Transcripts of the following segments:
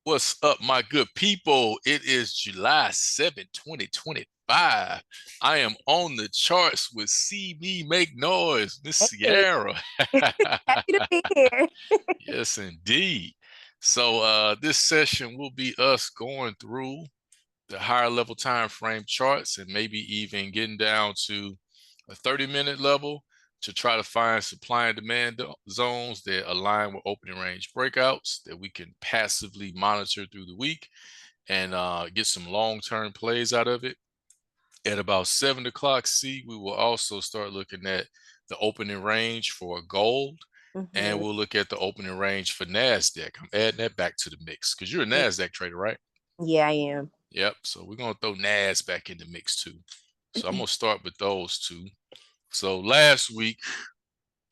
What's up, my good people? It is July 7th, 2025. I am on the charts with See Me Make Noise, Miss Hey, Sierra. happy to be here. Yes, indeed. So this session will be us going through the higher level time frame charts and maybe even getting down to a 30-minute level to try to find supply and demand zones that align with opening range breakouts that we can passively monitor through the week and get some long-term plays out of it. At about 7 o'clock C, we will also start looking at the opening range for gold, and hmm we'll look at the opening range for NASDAQ. I'm adding that back to the mix because you're a NASDAQ trader, right? Yeah, I am. Yep. So we're gonna throw NAS back in the mix too. So I'm gonna start with those two. So last week,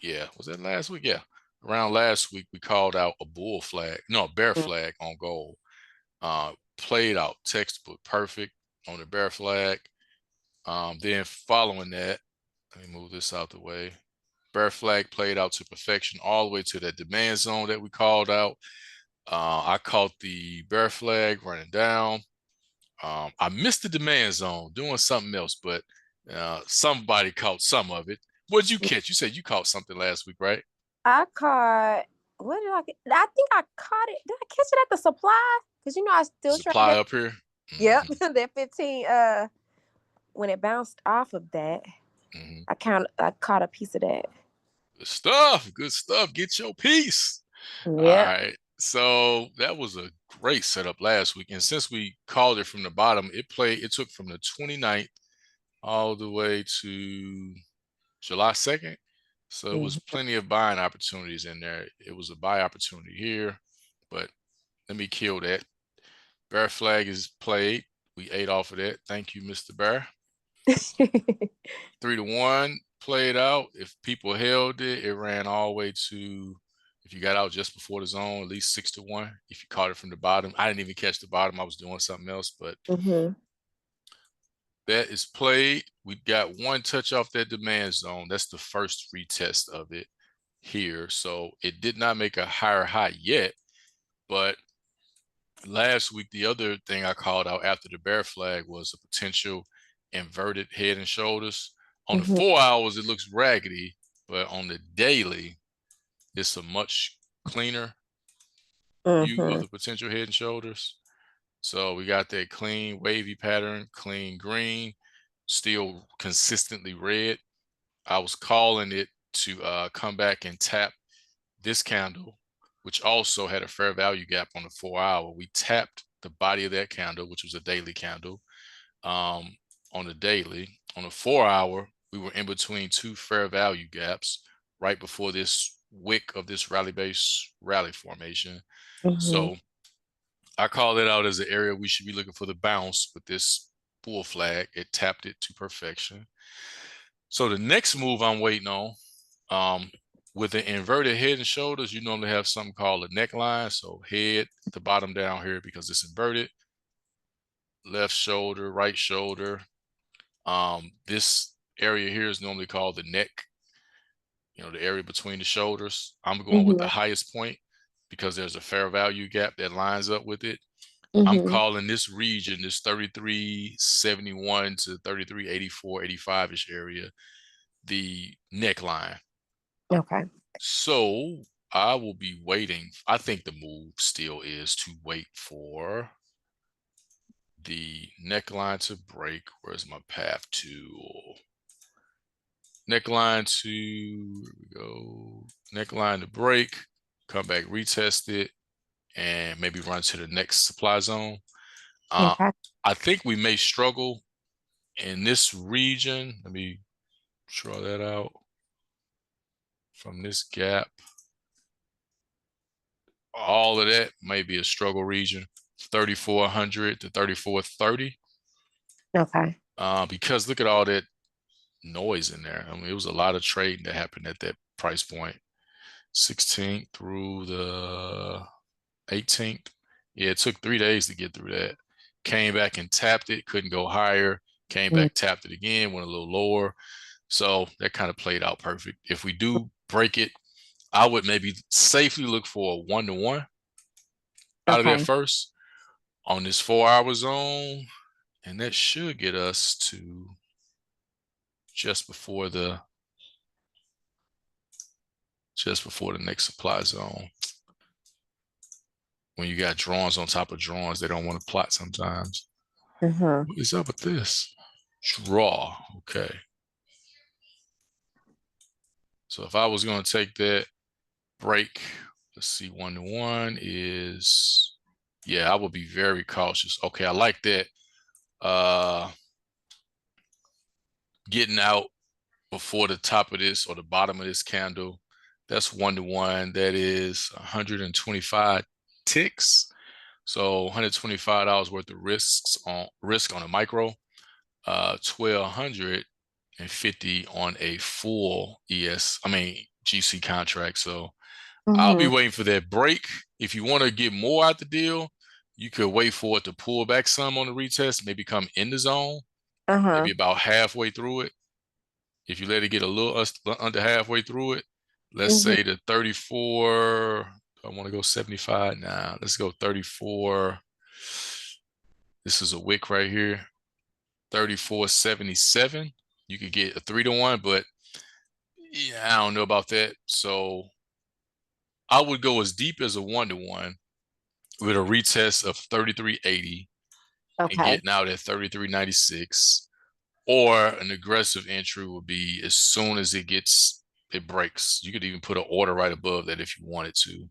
yeah, was that last week? Yeah. Around last week, we called out a bull flag, no, a bear flag on gold. Played out textbook perfect on the bear flag. Then following that, let me move this out the way. Bear flag played out to perfection all the way to that demand zone that we called out. I caught the bear flag running down. I missed the demand zone doing something else, but somebody caught some of it. What did you catch? You said you caught something last week, right? I caught. What did I get? I think I caught it. Did I catch it at the supply? Because I still Supply traded. up here. Yep, Hmm. that 15. When it bounced off of that, Hmm. I caught a piece of that. Good stuff. Good stuff. Get your piece. All Yep. right. So that was a great setup last week. And since we called it from the bottom, it took from the 29th all the way to July 2nd. So it was Mhm. plenty of buying opportunities in there. It was a buy opportunity here, but let me kill that. Bear flag is played. We ate off of that. Thank you, Mr. Bear. 3-1 played out. If people held it, it ran all the way to, if you got out just before the zone, at least 6-1. If you caught it from the bottom, I didn't even catch the bottom. I was doing something else, but hmm that is played. We got one touch off that demand zone. That's the first retest of it here. So it did not make a higher high yet, but last week, the other thing I called out after the bear flag was a potential inverted head and shoulders. On the hmm 4 hours, it looks raggedy, but on the daily, it's a much cleaner view of hmm the potential head and shoulders. So we got that clean wavy pattern, clean green, still consistently red. I was calling it to come back and tap this candle, which also had a fair value gap on the 4 hour. We tapped the body of that candle, which was a daily candle, on the daily. On the 4 hour, we were in between two fair value gaps right before this wick of this rally base rally formation. hmm So I call it out as an area we should be looking for the bounce with this bull flag. It tapped it to perfection. So the next move I'm waiting on, um, with the inverted head and shoulders, you normally have something called a neckline. So head, the bottom down here because it's inverted, left shoulder, right shoulder. This area here is normally called the neck, the area between the shoulders. I'm going with the hmm highest point because there's a fair value gap that lines up with it. I'm hmm calling this region, this 3371 to 3384, 85-ish area, the neckline. Okay. So I will be waiting. I think the move still is to wait for the neckline to break. Where's my path to? Neckline to, here we go. Neckline to break, come back, retest it, and maybe run to the next supply zone. Uh, Okay. I think we may struggle in this region. Let me draw that out from this gap. All of that may be a struggle region, 3,400 to 3,430. Okay. Because look at all that noise in there. I mean, it was a lot of trading that happened at that price point. 16th through the 18th. Yeah, it took 3 days to get through that. Came back and tapped it, couldn't go higher. Came back, tapped it again, went a little lower. So that kind of played out perfect. If we do break it, I would maybe safely look for a 1-to-1 out of there Okay. first on this 4-hour zone, and that should get us to just before the next supply zone. When you got drawings on top of drawings, they don't want to plot sometimes. What is up with this? Draw. Okay. So if I was going to take that break, let's see, 1-to-1 is, yeah, I would be very cautious. Okay, I like that. Getting out before the top of this or the bottom of this candle, that's 1-to-1. That is 125 ticks. So $125 worth of risk on a micro, 1,250 on a full GC contract. So I'll be waiting for that break. If you want to get more out the deal, you could wait for it to pull back some on the retest, maybe come in the zone, maybe about halfway through it. If you let it get a little under halfway through it, let's say the 34, I want to go 75. Nah, let's go 34. This is a wick right here, 34.77. You could get a 3-to-1, but yeah, I don't know about that. So I would go as deep as a 1-to-1 with a retest of 33.80 and getting out at 33.96. Or an aggressive entry would be as soon as it breaks. You could even put an order right above that if you wanted to,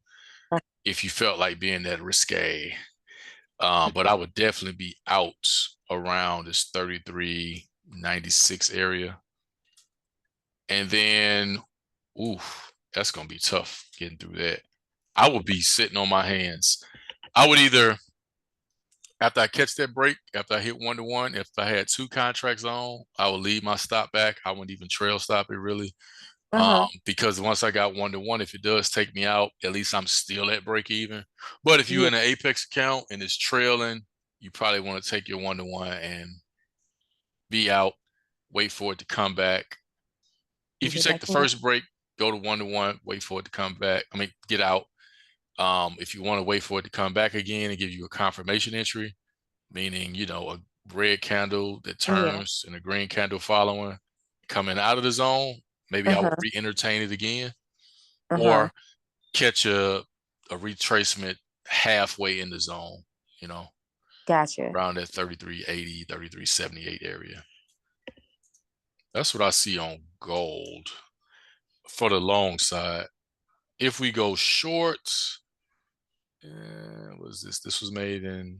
if you felt like being that risque. But I would definitely be out around this 33.96 area. And then, oof, that's going to be tough getting through that. I would be sitting on my hands. I would either, after I catch that break, after I hit 1-to-1, if I had 2 contracts on, I would leave my stop back. I wouldn't even trail stop it really. Because once I got 1-to-1, if it does take me out, at least I'm still at break even. But if you're in an Apex account and it's trailing, you probably want to take your 1-to-1 and be out, wait for it to come back. If you take the first break, go to 1-to-1, wait for it to come back. Get out. If you want to wait for it to come back again and give you a confirmation entry, meaning, a red candle that turns and a green candle following, coming out of the zone, maybe I would re-entertain it again, or catch a retracement halfway in the zone, Gotcha. around that 33.80, 33.78 area. That's what I see on gold for the long side. If we go short, what is this? This was made in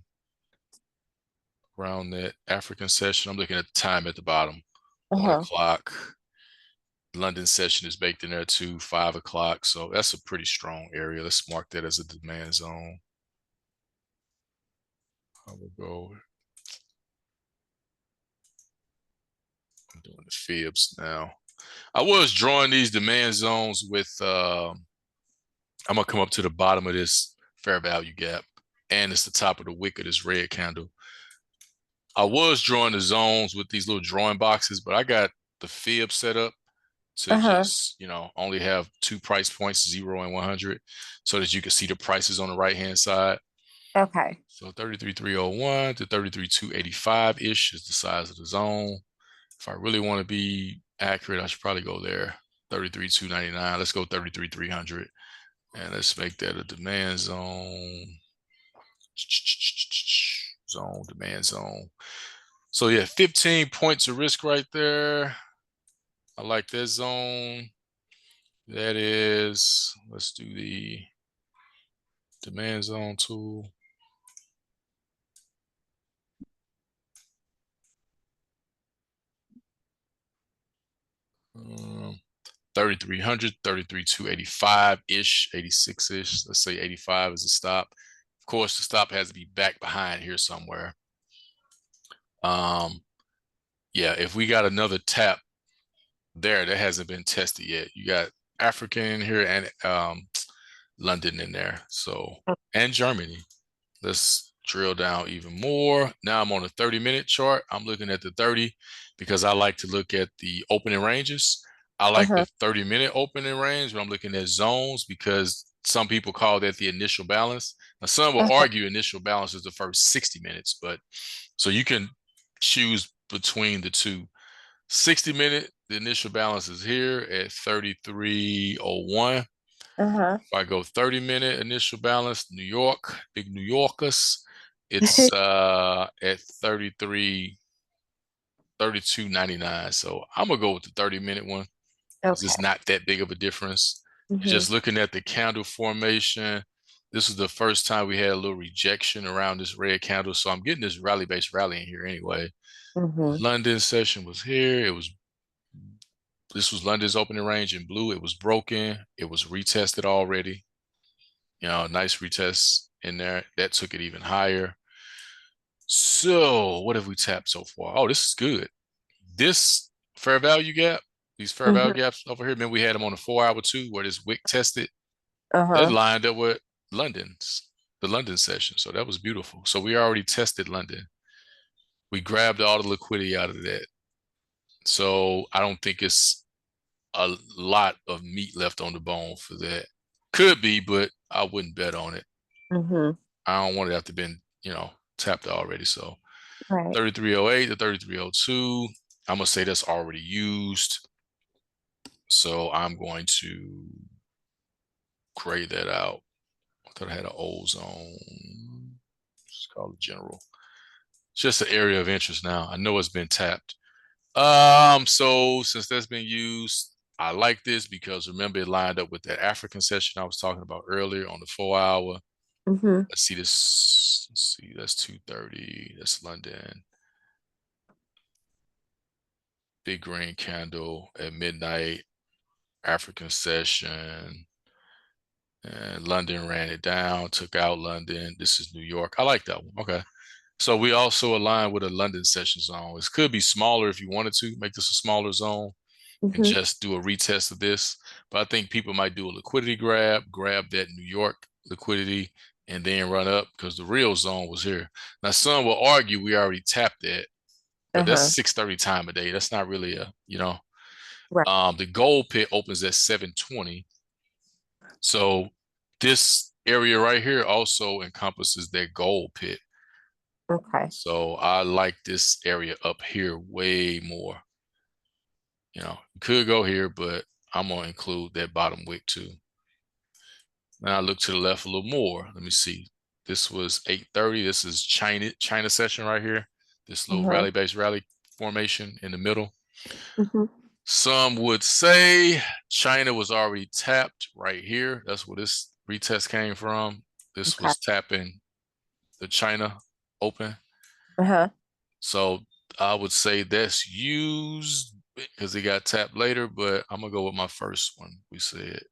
around that African session. I'm looking at the time at the bottom, 1 o'clock. London session is baked in there too, 5 o'clock. So that's a pretty strong area. Let's mark that as a demand zone. I will go. I'm doing the fibs now. I was drawing these demand zones with, I'm going to come up to the bottom of this fair value gap, and it's the top of the wick of this red candle. I was drawing the zones with these little drawing boxes, but I got the fib set up to just, only have 2 price points, 0 and 100, so that you can see the prices on the right-hand side. Okay. So 33.301 to 33.285-ish is the size of the zone. If I really want to be accurate, I should probably go there. 33.299. Let's go 33.300. And let's make that a demand zone. Demand zone. So yeah, 15 points of risk right there. I like that zone. That is, let's do the demand zone tool. Um, 3,300, 33,285-ish, 86-ish. Let's say 85 is a stop. Of course, the stop has to be back behind here somewhere. Yeah, if we got another tap there that hasn't been tested yet, you got African in here and London in there. So, and Germany. Let's drill down even more. Now I'm on a 30-minute chart. I'm looking at the 30 because I like to look at the opening ranges. I like the 30-minute opening range when I'm looking at zones because some people call that the initial balance. Now, some will Okay. argue initial balance is the first 60 minutes, but so you can choose between the two. 60-minute, the initial balance is here at 33.01. Uh-huh. If I go 30-minute initial balance, New York, big New Yorkers, it's at 32.99. So I'm gonna go with the 30-minute one because Okay. it's not that big of a difference. And Mm-hmm. just looking at the candle formation, this is the first time we had a little rejection around this red candle. So I'm getting this rally-based rally in here anyway. Mm-hmm. London session was here. This was London's opening range in blue. It was broken. It was retested already. Nice retest in there. That took it even higher. So what have we tapped so far? Oh, this is good. This fair value gap, these fair value gaps over here, remember we had them on the 4-hour too, where this wick tested. That Uh-huh. lined up with the London session. So that was beautiful. So we already tested London. We grabbed all the liquidity out of that. So I don't think it's a lot of meat left on the bone for that. Could be, but I wouldn't bet on it. Mm-hmm. I don't want it to have to been, tapped already. So Right. 33.08 to 33.02, I'm gonna say that's already used. So I'm going to grade that out. I thought I had an old zone. It's called the general. It's just an area of interest now. I know it's been tapped. So since that's been used, I like this because remember it lined up with that African session I was talking about earlier on the 4-hour. Mm-hmm. Let's see this. Let's see, that's 2:30. That's London. Big green candle at midnight. African session. And London ran it down, took out London. This is New York. I like that one. Okay. So we also align with a London session zone. This could be smaller if you wanted to make this a smaller zone and Mm-hmm. just do a retest of this. But I think people might do a liquidity grab that New York liquidity, and then run up because the real zone was here. Now, some will argue we already tapped that, but that's Uh-huh. 6:30 time of day. That's not really Right. the gold pit opens at 7:20. So this area right here also encompasses that gold pit. Okay. So I like this area up here way more. You could go here, but I'm gonna include that bottom wick too. Now I look to the left a little more. Let me see. This was 8:30. This is China session right here. This little Uh-huh. rally-based rally formation in the middle. Mm-hmm. Some would say China was already tapped right here. That's where this retest came from. This Okay. was tapping the China open. Uh-huh. So I would say that's used because it got tapped later, but I'm gonna go with my first one. We said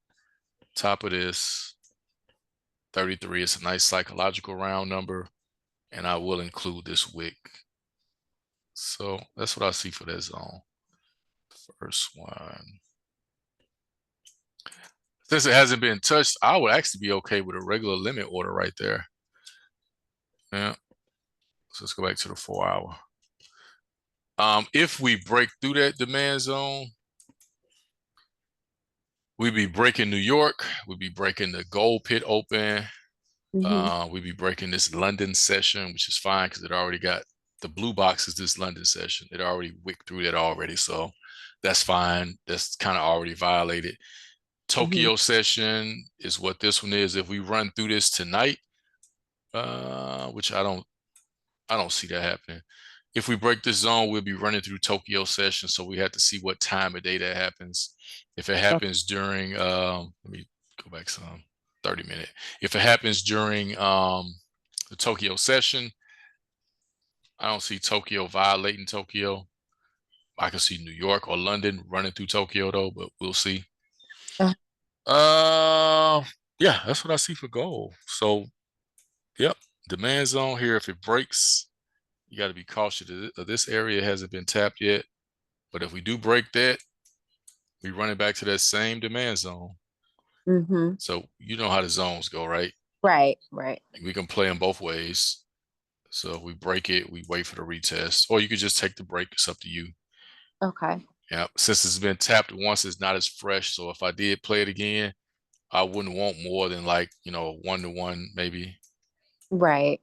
top of this 33. It's a nice psychological round number, and I will include this wick. So that's what I see for that zone. First one. Since it hasn't been touched, I would actually be okay with a regular limit order right there. Yeah. So let's go back to the 4-hour. If we break through that demand zone, we'd be breaking New York. We'd be breaking the gold pit open. Mm-hmm. We'd be breaking this London session, which is fine because it already got the blue box is this London session. It already wicked through that already. So that's fine. That's kind of already violated. Tokyo session is what this one is. If we run through this tonight, which I don't see that happening. If we break this zone, we'll be running through Tokyo session. So we have to see what time of day that happens. If it happens during, let me go back some 30-minute. If it happens during the Tokyo session, I don't see Tokyo violating Tokyo. I can see New York or London running through Tokyo though, but we'll see. Uh, yeah, that's what I see for gold. So, yep, demand zone here. If it breaks, you got to be cautious. This area hasn't been tapped yet, but if we do break that, we run it back to that same demand zone. Mm-hmm. So you know how the zones go, right? Right. Right. We can play them both ways. So if we break it, we wait for the retest, or you could just take the break. It's up to you. Okay. Yeah, since it's been tapped once, it's not as fresh. So if I did play it again, I wouldn't want more than like 1-to-1 maybe. Right.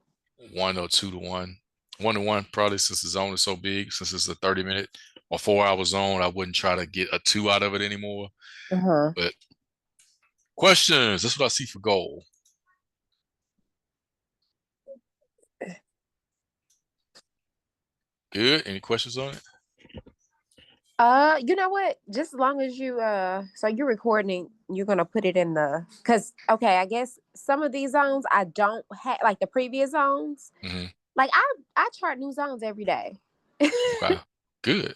1 or 2 to 1. 1 to 1, probably, since the zone is so big, since it's a 30-minute or 4-hour zone, I wouldn't try to get a 2 out of it anymore. Uh-huh. But questions, that's what I see for goal. Good. Any questions on it? You know what? Just as long as you so you're recording, you're gonna put it in the because okay, I guess some of these zones I don't have like the previous zones. Hmm. Like I chart new zones every day. Okay. Good.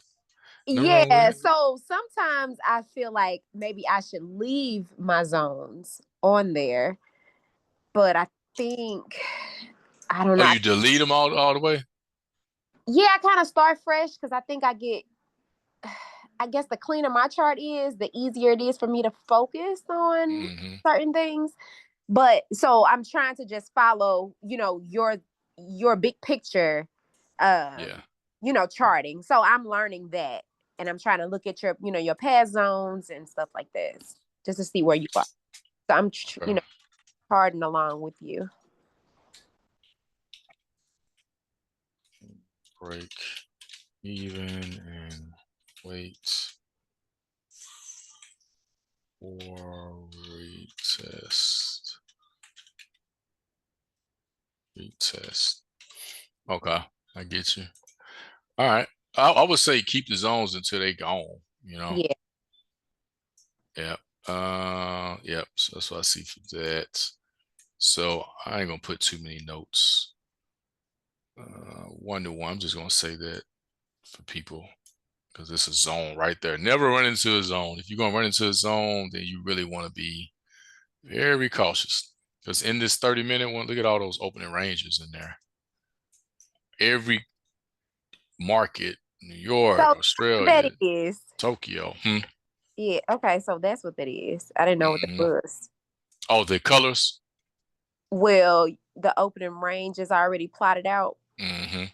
Nothing wrong with Yeah, that. so sometimes I feel like maybe I should leave my zones on there, but I think I don't Oh, know. you delete them all the way? Yeah, I kind of start fresh because I think I get I guess the cleaner my chart is, the easier it is for me to focus on Hmm. certain things. But so I'm trying to just follow, your big picture, Yeah. charting. So I'm learning that, and I'm trying to look at your past zones and stuff like this, just to see where you are. So I'm, Okay. charting along with you. Break even and wait for retest. Retest. Okay, I get you. All right. I would say keep the zones until they gone, you know? Yeah, Yep. Yep. So that's what I see for that. So I ain't gonna put too many notes. 1 to 1. I'm just gonna say that for people because it's a zone right there. Never run into a zone. If you're gonna run into a zone, then you really want to be very cautious. Because in this 30-minute one, look at all those opening ranges in there. Every market, New York, so that Australia, is. Tokyo. Yeah, okay, so that's what that is. I didn't know what that Hmm. was. Oh, the colors. Well, the opening range is already plotted out. Hmm.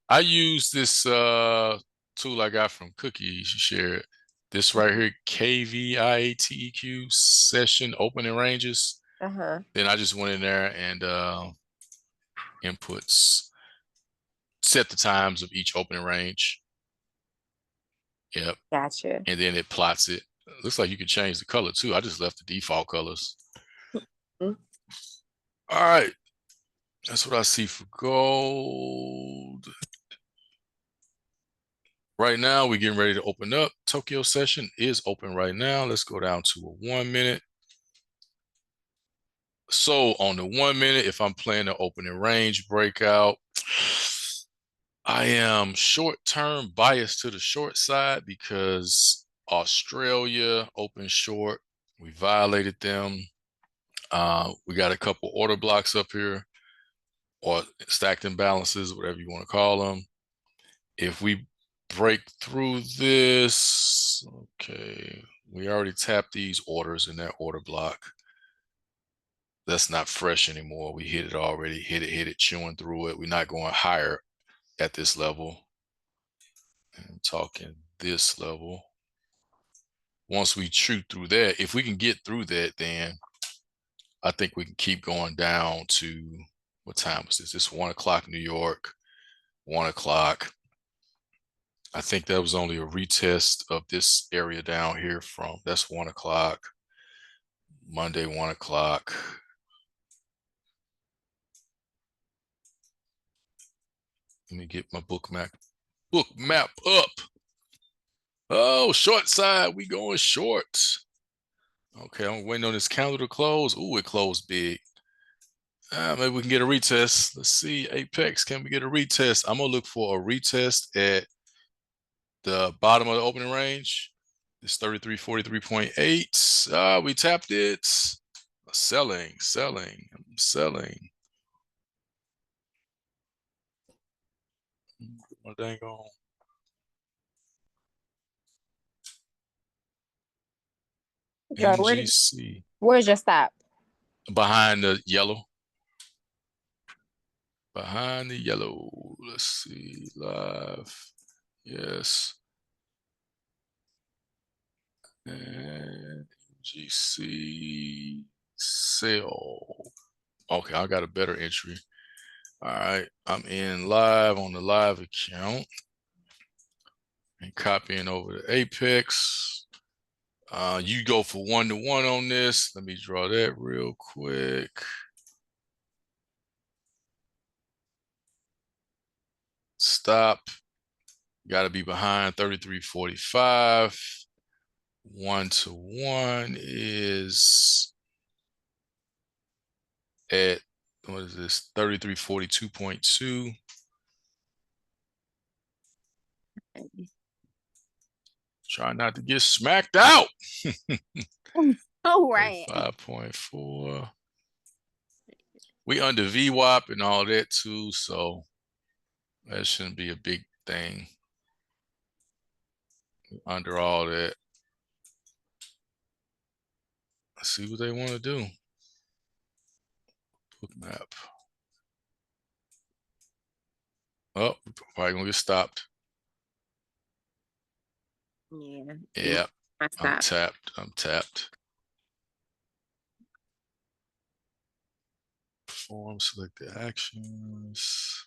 I use this tool I got from Cookie. You should share it. This right here, KVIATEQ session opening ranges. Uh-huh. Then I just went in there and inputs, set the times of each opening range. Yep. Gotcha. And then it plots it. Looks like you can change the color too. I just left the default colors. Mm. All right. That's what I see for gold. Right now, we're getting ready to open up. Tokyo session is open right now. Let's go down to a 1 minute. So on the 1 minute, if I'm playing the opening range breakout, I am short-term biased to the short side because Australia opened short. We violated them. We got a couple order blocks up here, or stacked imbalances, whatever you want to call them. If we break through this, okay, we already tapped these orders in that order block. That's not fresh anymore. We hit it already, hit it, chewing through it. We're not going higher at this level. I'm talking this level. Once we chew through that, if we can get through that, then I think we can keep going down to, what time was this? It's 1 o'clock New York, 1 o'clock. I think that was only a retest of this area down here from, that's 1 o'clock, Monday, 1 o'clock. Let me get my book map up. Oh, short side, we going short. Okay, I'm waiting on this candle to close. Ooh, it closed big. Maybe we can get a retest. Let's see, Apex, can we get a retest? I'm gonna look for a retest at the bottom of the opening range. It's 3343.8. We tapped it. Selling. I'm selling. My dang on. So NGC. where's your stop? Behind the yellow. Behind the yellow. Let's see. Live. Yes. And NGC sell. Okay, I got a better entry. All right, I'm in live on the live account and copying over the Apex. You go for 1-to-1 on this. Let me draw that real quick. Stop. Got to be behind 33.45. 1-to-1 is at, what is this? 33.42.2. Try not to get smacked out. Oh, right. 5.4. We under VWAP and all that too, so that shouldn't be a big thing. Under all that. Let's see what they want to do. Bookmap. Oh, we're probably gonna get stopped. Yeah. Yeah, I'm tapped. Perform, select the actions.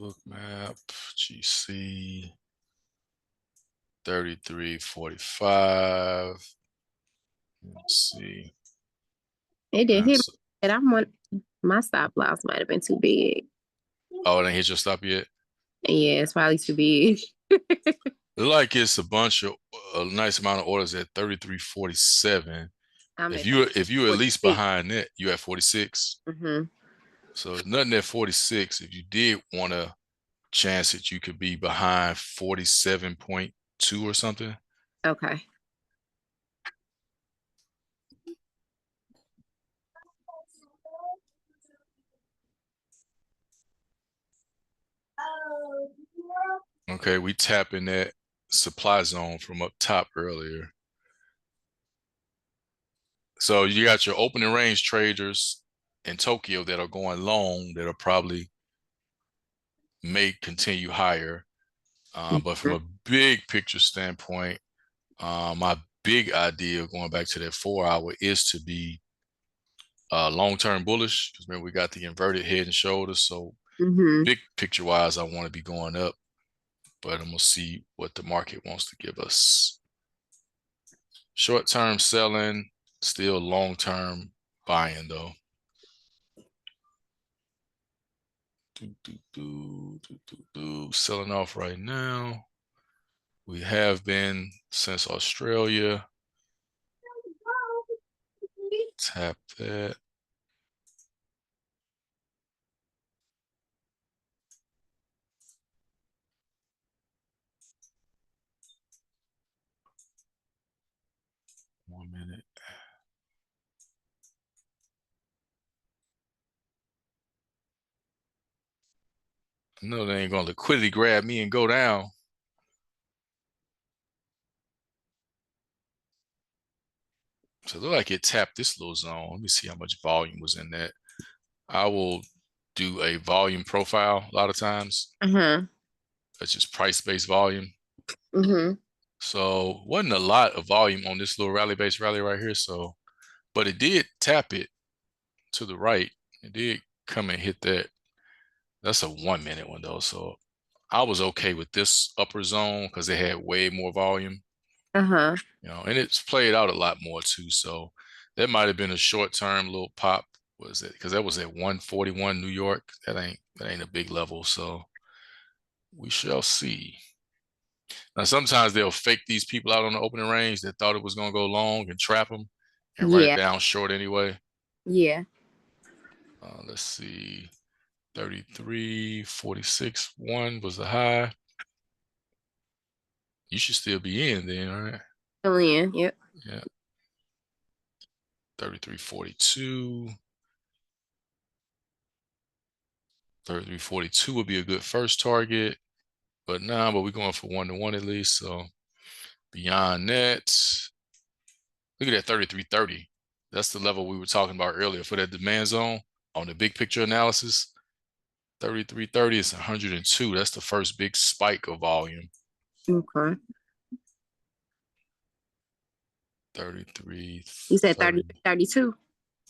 Bookmap, GC, 33.45. Let's see. It did hit That's, me, and my stop loss might have been too big. oh, it ain't hit your stop yet? Yeah, it's probably too big. Look like it's a nice amount of orders at 33.47. If you at least behind that, you at 46. So nothing at 46. If you did want to chance it, you could be behind 47.2 or something. Okay. Okay, we tapping that supply zone from up top earlier. So you got your opening range traders in Tokyo that are going long that are probably may continue higher. But from a big picture standpoint, my big idea going back to that 4-hour is to be long-term bullish, because remember we got the inverted head and shoulders. So big picture wise, I want to be going up, but I'm gonna see what the market wants to give us. Short-term selling, still long-term buying though. Selling off right now. We have been since Australia. Tap that. One minute. I know they ain't gonna liquidity grab me and go down. So it looked like it tapped this little zone. Let me see how much volume was in that. I will do a volume profile a lot of times. That's just price-based volume. So wasn't a lot of volume on this little rally-based rally right here. So, but it did tap it to the right. It did come and hit that. That's a 1 minute one though. So I was okay with this upper zone because it had way more volume. You know, and it's played out a lot more too. So that might have been a short-term little pop. Was it? Because that was at 141 New York. That ain't a big level. So we shall see. Now sometimes they'll fake these people out on the opening range that thought it was gonna go long and trap them and run it down short anyway. Yeah. Let's see. 33.46.1 was the high. You should still be in then, right? Still in, yep. Yeah. 33.42. 33.42 would be a good first target, but we're going for 1-to-1 at least. So beyond that, look at that 33.30. That's the level we were talking about earlier for that demand zone on the big picture analysis. 33.30 is 102. That's the first big spike of volume. Okay. 33. You said 30, 32?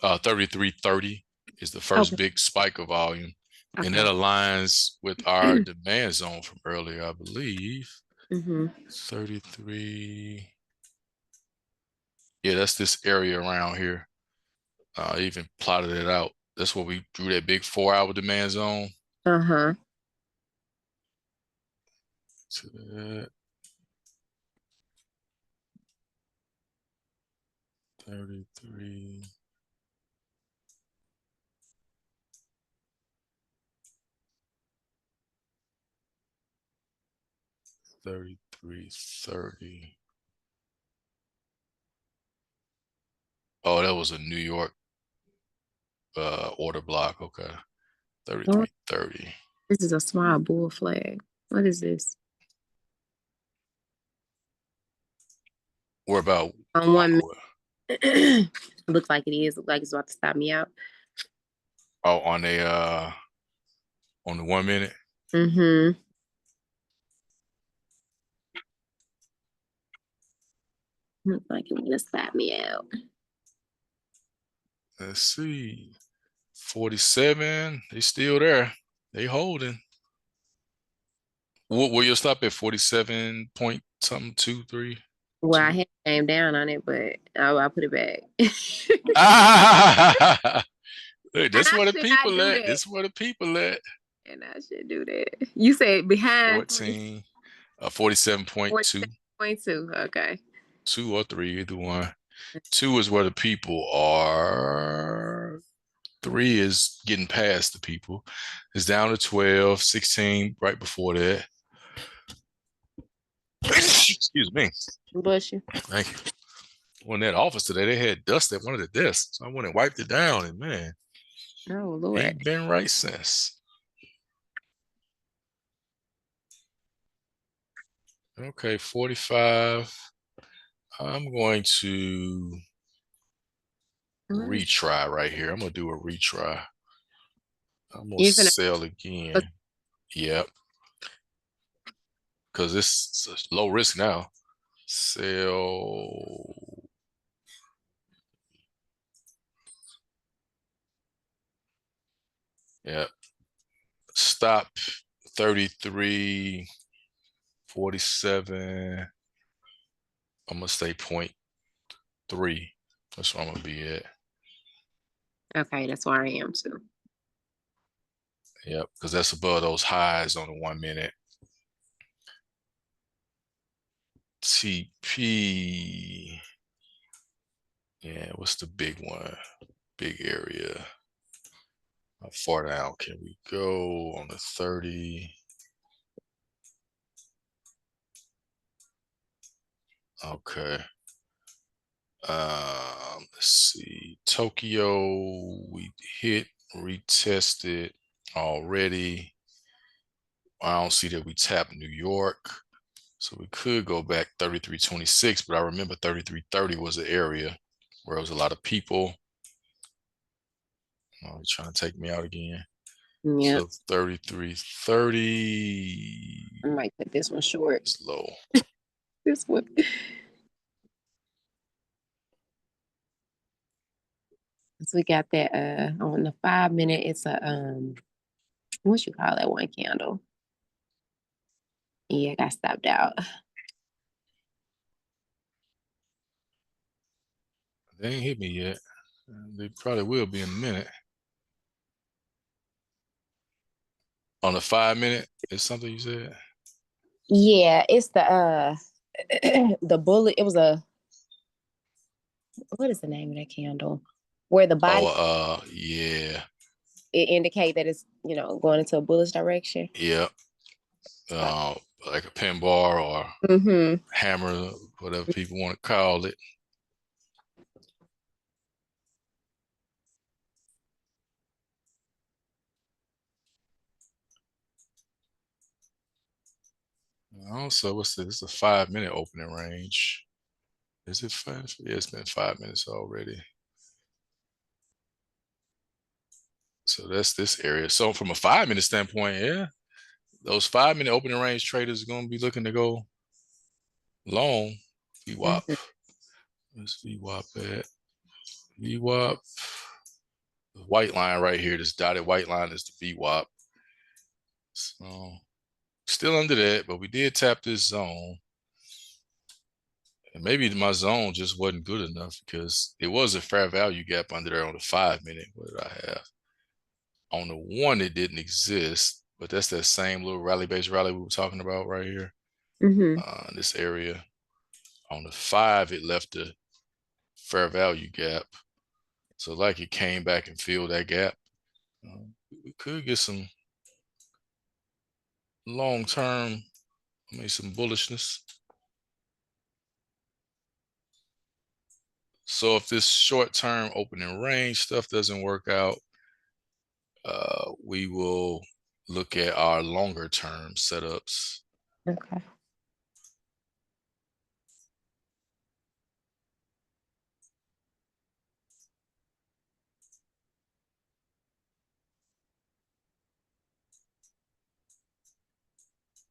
33.30 is the first big spike of volume. Okay. And that aligns with our demand zone from earlier, I believe. 33. Yeah, that's this area around here. I even plotted it out. That's where we drew that big 4-hour demand zone. To that. 33. $33.30. Oh, that was a New York order block. Okay. 33.30. This is a small bull flag. What is this? We're about On 1 minute. Looks like it is. Looks like it's about to stop me out. Oh, on the 1 minute. Looks like it want to stop me out. Let's see. 47. They still there. They holding. What will you stop at? 47 point something 2-3? Well, I had came down on it, but I put it back. Look, that's where the people at. That's where the people at. And I should do that. You said behind 14. 47.2. 47.2. Okay. 2 or 3, either one. 2 is where the people are. 3 is getting past the people. It's down to 12, 16 right before that. Excuse me. Bless you. Thank you. When that office today, they had dust at one of the desks. So I went and wiped it down, and man, oh Lord, ain't been right since. Okay, 45. I'm going to retry right here. I'm gonna do a retry. I'm gonna sell again. Yep. Because it's low risk now. Sell. Yep. Stop 33.47. I'm gonna stay 0.3. That's where I'm gonna be at. Okay, that's where I am too. Yep, because that's above those highs on the 1 minute. TP. Yeah, what's the big one? Big area. How far down can we go on the 30? Okay. Let's see. Tokyo, we hit, retested already. I don't see that we tapped New York. So we could go back 33.26, but I remember 33.30 was the area where there was a lot of people. Oh, he's trying to take me out again. Yeah. So 33.30. I might put this one short. It's low. This one. So we got that on the 5 minute, it's a what you call that one candle? Yeah, I got stopped out. They ain't hit me yet. They probably will be in a minute. On the 5 minute, is something you said? Yeah, it's the the bullet. It was a, what is the name of that candle? Where the body yeah. It indicate that it's, going into a bullish direction. Yep. Like a pin bar or hammer, whatever people want to call it. Also, what's this? It's a 5 minute opening range. Is it 5? Yeah, it's been 5 minutes already. So that's this area. So from a 5 minute standpoint, yeah, those 5 minute opening range traders are going to be looking to go long. VWAP. Where's VWAP at? VWAP. white line right here, this dotted white line is the VWAP. So still under that, but we did tap this zone. And maybe my zone just wasn't good enough because it was a fair value gap under there on the 5 minute. What did I have? On the 1, it didn't exist, but that's that same little rally-based rally we were talking about right here. In this area. On the 5, it left a fair value gap. So like it came back and filled that gap. We could get some long-term, some bullishness. So if this short-term opening range stuff doesn't work out, we will look at our longer-term setups. Okay.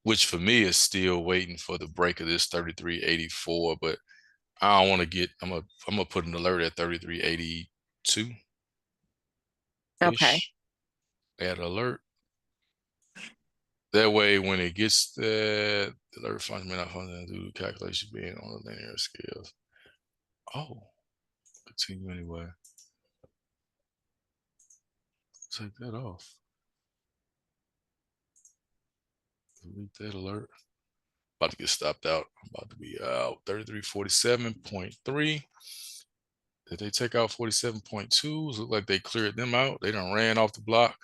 Which for me is still waiting for the break of this 33.84, but I don't want to get. I'm gonna put an alert at 33.82. Okay. Add alert. That way, when it gets the alert function may not function due to calculation being on the linear scales. Oh, continue anyway. Take that off. Delete that alert. About to get stopped out. I'm about to be out. 33.47.3. Did they take out 47.2s? Look like they cleared them out. They done ran off the block.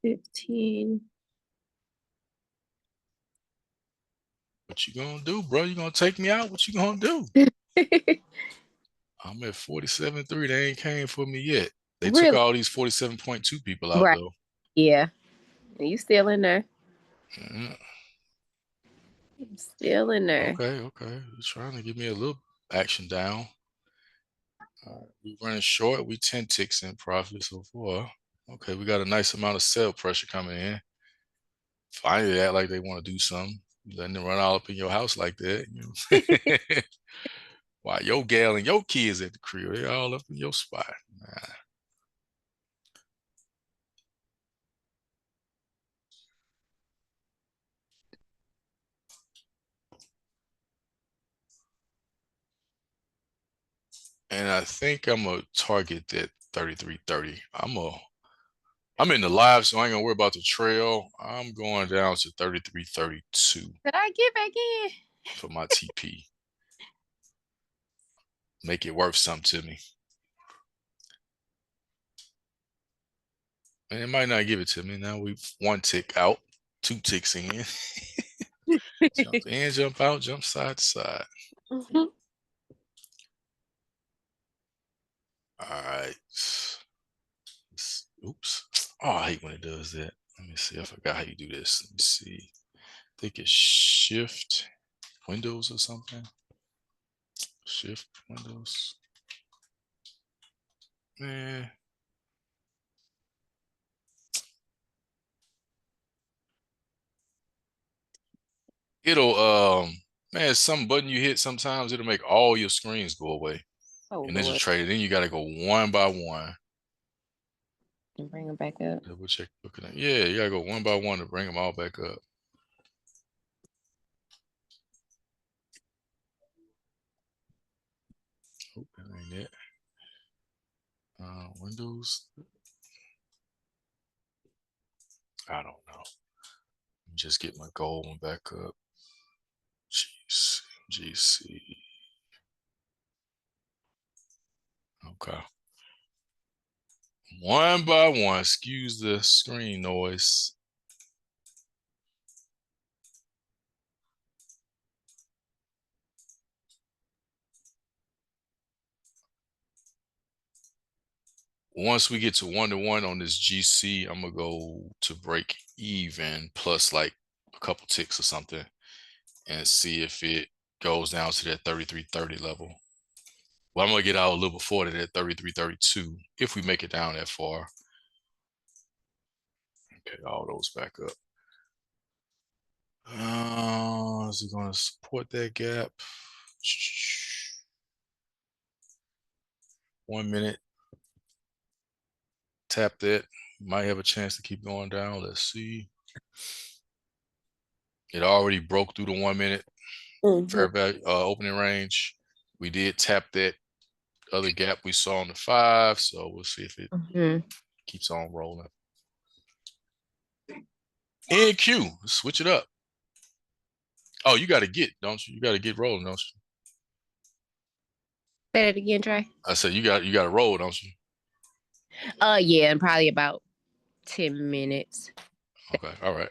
15. What you gonna do, bro? You gonna take me out? What you gonna do? I'm at 47.3. They ain't came for me yet. They took all these 47.2 people out, though. Yeah. You still in there. Still in there. Okay. You're trying to give me a little action down. We running short. We 10 ticks in profit so far. Okay, we got a nice amount of sell pressure coming in. Finally, they act like they want to do something. Letting them run all up in your house like that. You know? Why your gal and your kids at the crib, they all up in your spot. Nah. And I think I'm gonna target that 33.30. I'm in the live, so I ain't gonna worry about the trail. I'm going down to 33.32. Did I get back in? For my TP. Make it worth something to me. And it might not give it to me. Now we've 1 tick out, 2 ticks in. Jump in, jump out, jump side to side. All right. Oops. Oh, I hate when it does that. Let me see. I forgot how you do this. Let me see. I think it's shift Windows or something. Shift Windows. Man. It'll man, some button you hit sometimes it'll make all your screens go away. Oh, and Ninja Trader. Then you gotta go one by one. And bring them back up. Double check looking at. Yeah, you gotta go one by one to bring them all back up. Oh, that ain't it. Windows. I don't know. Just get my gold one back up. GC. Okay. One by one. Excuse the screen noise. Once we get to 1-to-1 on this GC, I'm gonna go to break even plus like a couple ticks or something and see if it goes down to that 33.30 level. Well, I'm gonna get out a little before that at 33.32 if we make it down that far. Okay, all those back up. Is it gonna support that gap? 1 minute. Tap that. Might have a chance to keep going down. Let's see. It already broke through the 1 minute fair value opening range. We did tap that other gap we saw on the 5, so we'll see if it keeps on rolling. NQ, switch it up. Oh, you got to get, don't you? You got to get rolling, don't you? Say it again, Trey. I said you got to roll, don't you? Yeah, in probably about 10 minutes. Okay, all right.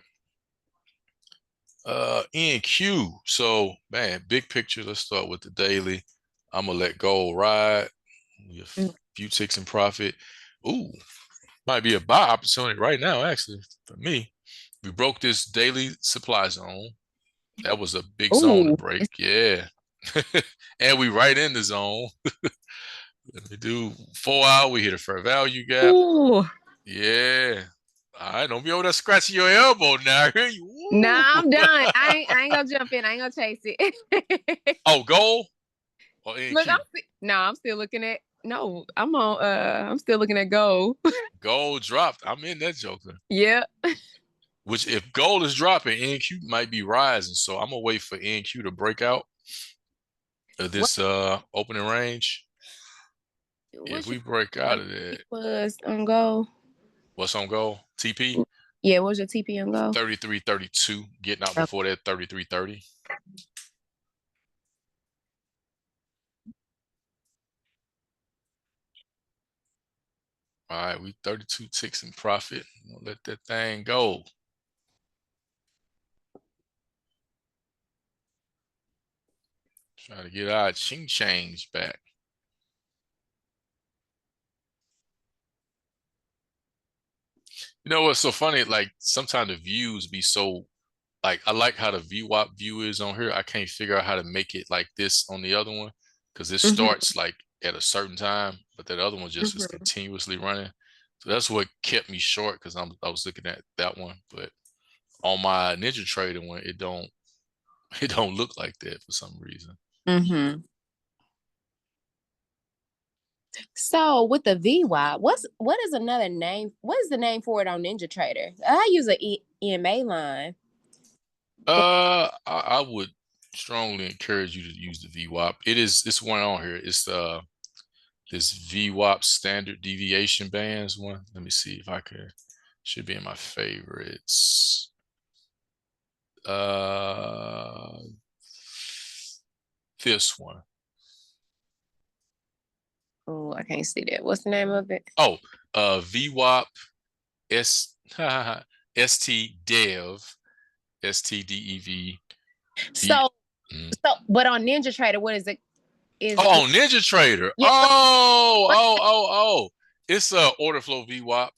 NQ. So, man, big picture. Let's start with the daily. I'm gonna let gold ride. A few ticks in profit. Ooh, might be a buy opportunity right now, actually, for me. We broke this daily supply zone. That was a big zone to break. Yeah. And we right in the zone. Let me do 4 hour. We hit a fair value gap. Ooh. Yeah. All right, don't be over there scratching your elbow now. I hear you. Woo. Nah, I'm done. I ain't gonna jump in. I ain't gonna chase it. Oh, gold? Or Look, I'm still looking at. No, I'm still looking at gold. Gold dropped. I'm in that joker. Yeah. Which if gold is dropping, NQ might be rising. So I'm gonna wait for NQ to break out of this opening range. If we break out of that, was on gold. What's on gold? TP? Yeah, what's your TP on gold? 33.32. Getting out before that 33.30. All right, we 32 ticks in profit. We'll let that thing go. Try to get our ching change back. You know what's so funny? Like sometimes the views be so like I like how the VWAP view is on here. I can't figure out how to make it like this on the other one because it starts like at a certain time, but that other one just is continuously running. So that's what kept me short because I was looking at that one, but on my NinjaTrader one, it don't look like that for some reason. So with the VWAP, what is another name? What is the name for it on NinjaTrader? I use an EMA line. I would strongly encourage you to use the VWAP. It's one on here. It's this VWAP standard deviation bands one. Let me see if I could. Should be in my favorites. This one. Oh, I can't see that. What's the name of it? Oh, VWAP STDEV STDEV. So, but on NinjaTrader, what is it? On NinjaTrader. Yeah. Oh. It's order flow VWAP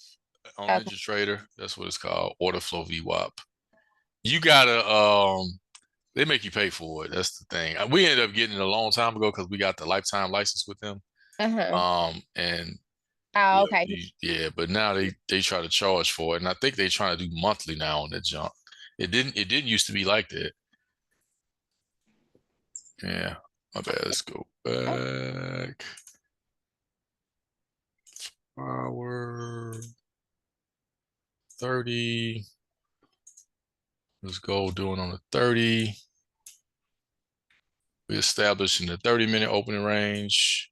on NinjaTrader. That's what it's called. Order flow VWAP. You gotta they make you pay for it. That's the thing. We ended up getting it a long time ago because we got the lifetime license with them. And okay. Yeah, but now they try to charge for it, and I think they're trying to do monthly now on that junk. It didn't used to be like that. Yeah, my bad. Let's go back. Hour 30. Let's go doing on the 30. We established in the 30-minute opening range.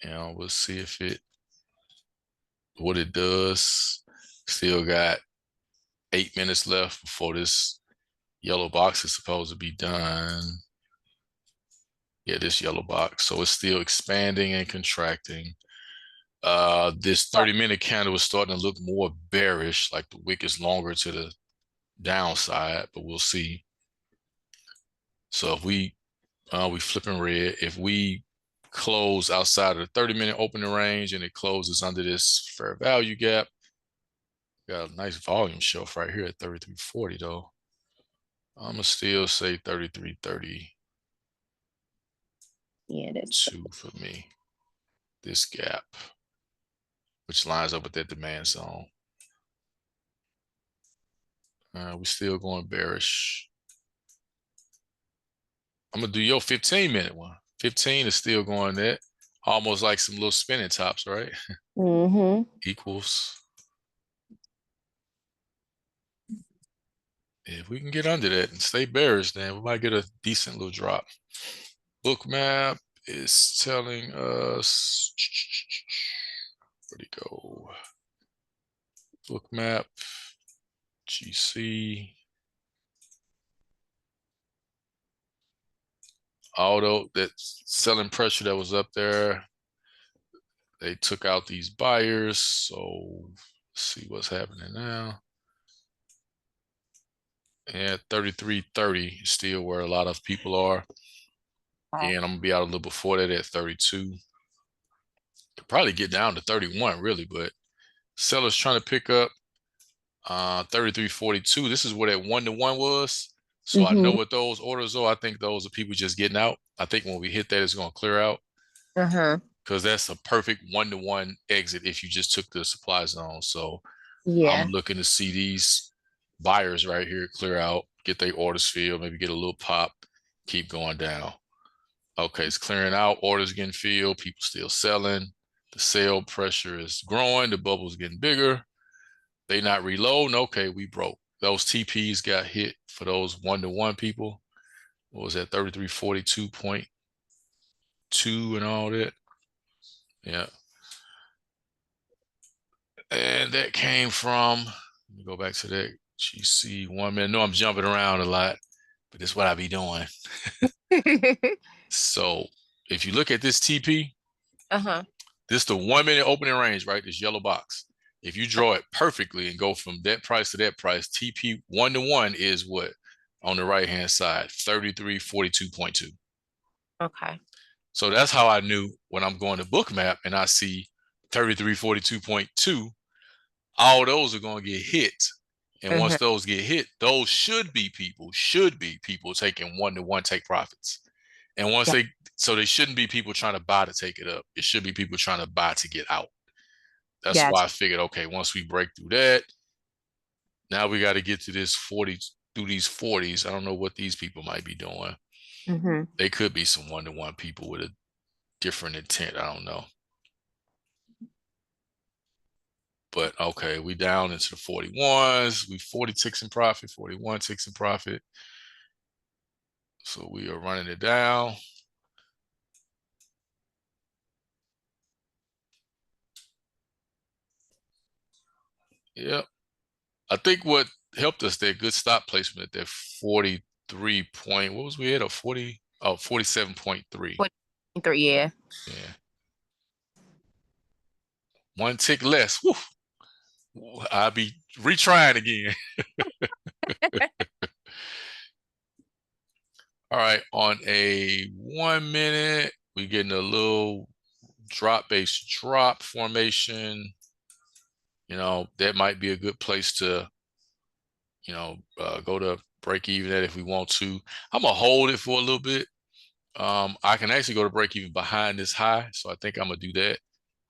And we'll see if what it does. Still got 8 minutes left before this yellow box is supposed to be done. Yeah, this yellow box. So it's still expanding and contracting. This 30-minute candle is starting to look more bearish, like the wick is longer to the downside, but we'll see. So if we flipping red, if we close outside of the 30-minute opening range and it closes under this fair value gap, got a nice volume shelf right here at 33.40 though. I'm gonna still say 33.30. Yeah, that's 2 for me. This gap, which lines up with that demand zone. We're still going bearish. I'm gonna do your 15-minute one. 15 is still going that. almost like some little spinning tops, right? Mm-hmm. Equals. If we can get under that and stay bearish, then we might get a decent little drop. Bookmap is telling us, where'd it go? Bookmap, GC, auto, that selling pressure that was up there. They took out these buyers, so let's see what's happening now. And 33.30 is still where a lot of people are. And I'm gonna be out a little before that at 32. Could probably get down to 31 really, but sellers trying to pick up 33.42. This is where that 1-to-1 was. So I know what those orders are. I think those are people just getting out. I think when we hit that, it's gonna clear out. Because that's a perfect 1-to-1 exit if you just took the supply zone. So I'm looking to see these buyers right here clear out, get their orders filled, maybe get a little pop, keep going down. Okay, it's clearing out, orders getting filled, people still selling. The sale pressure is growing, the bubble's getting bigger. They not reloading. Okay, we broke. Those TPs got hit for those 1-to-1 people. What was that? 3342.2 and all that. Yeah. And that came from, let me go back to that GC 1 minute. I know I'm jumping around a lot, but that's what I be doing. So if you look at this TP, this the 1 minute opening range, right? This yellow box. If you draw it perfectly and go from that price to that price, TP 1-to-1 is what on the right hand side, 3342.2. Okay. So that's how I knew when I'm going to Bookmap and I see 3342.2, all those are going to get hit. And once those get hit, those should be people taking 1-to-1 take profits. And once so they shouldn't be people trying to buy to take it up. It should be people trying to buy to get out. That's why I figured, okay, once we break through that, now we got to get to this 40, through these 40s. I don't know what these people might be doing. They could be some 1-to-1 people with a different intent. I don't know. But okay, we down into the 41s. We 40 ticks in profit, 41 ticks in profit. So we are running it down. Yep. I think what helped us, that good stop placement at that 43 point, what was we at? A 40, 47.3. 43, yeah. Yeah. One tick less. Whew. I'll be retrying again. All right, on a 1 minute, we're getting a little drop-based drop formation. You know, that might be a good place to, you know, go to break even at if we want to. I'm gonna hold it for a little bit. I can actually go to break even behind this high, so I think I'm gonna do that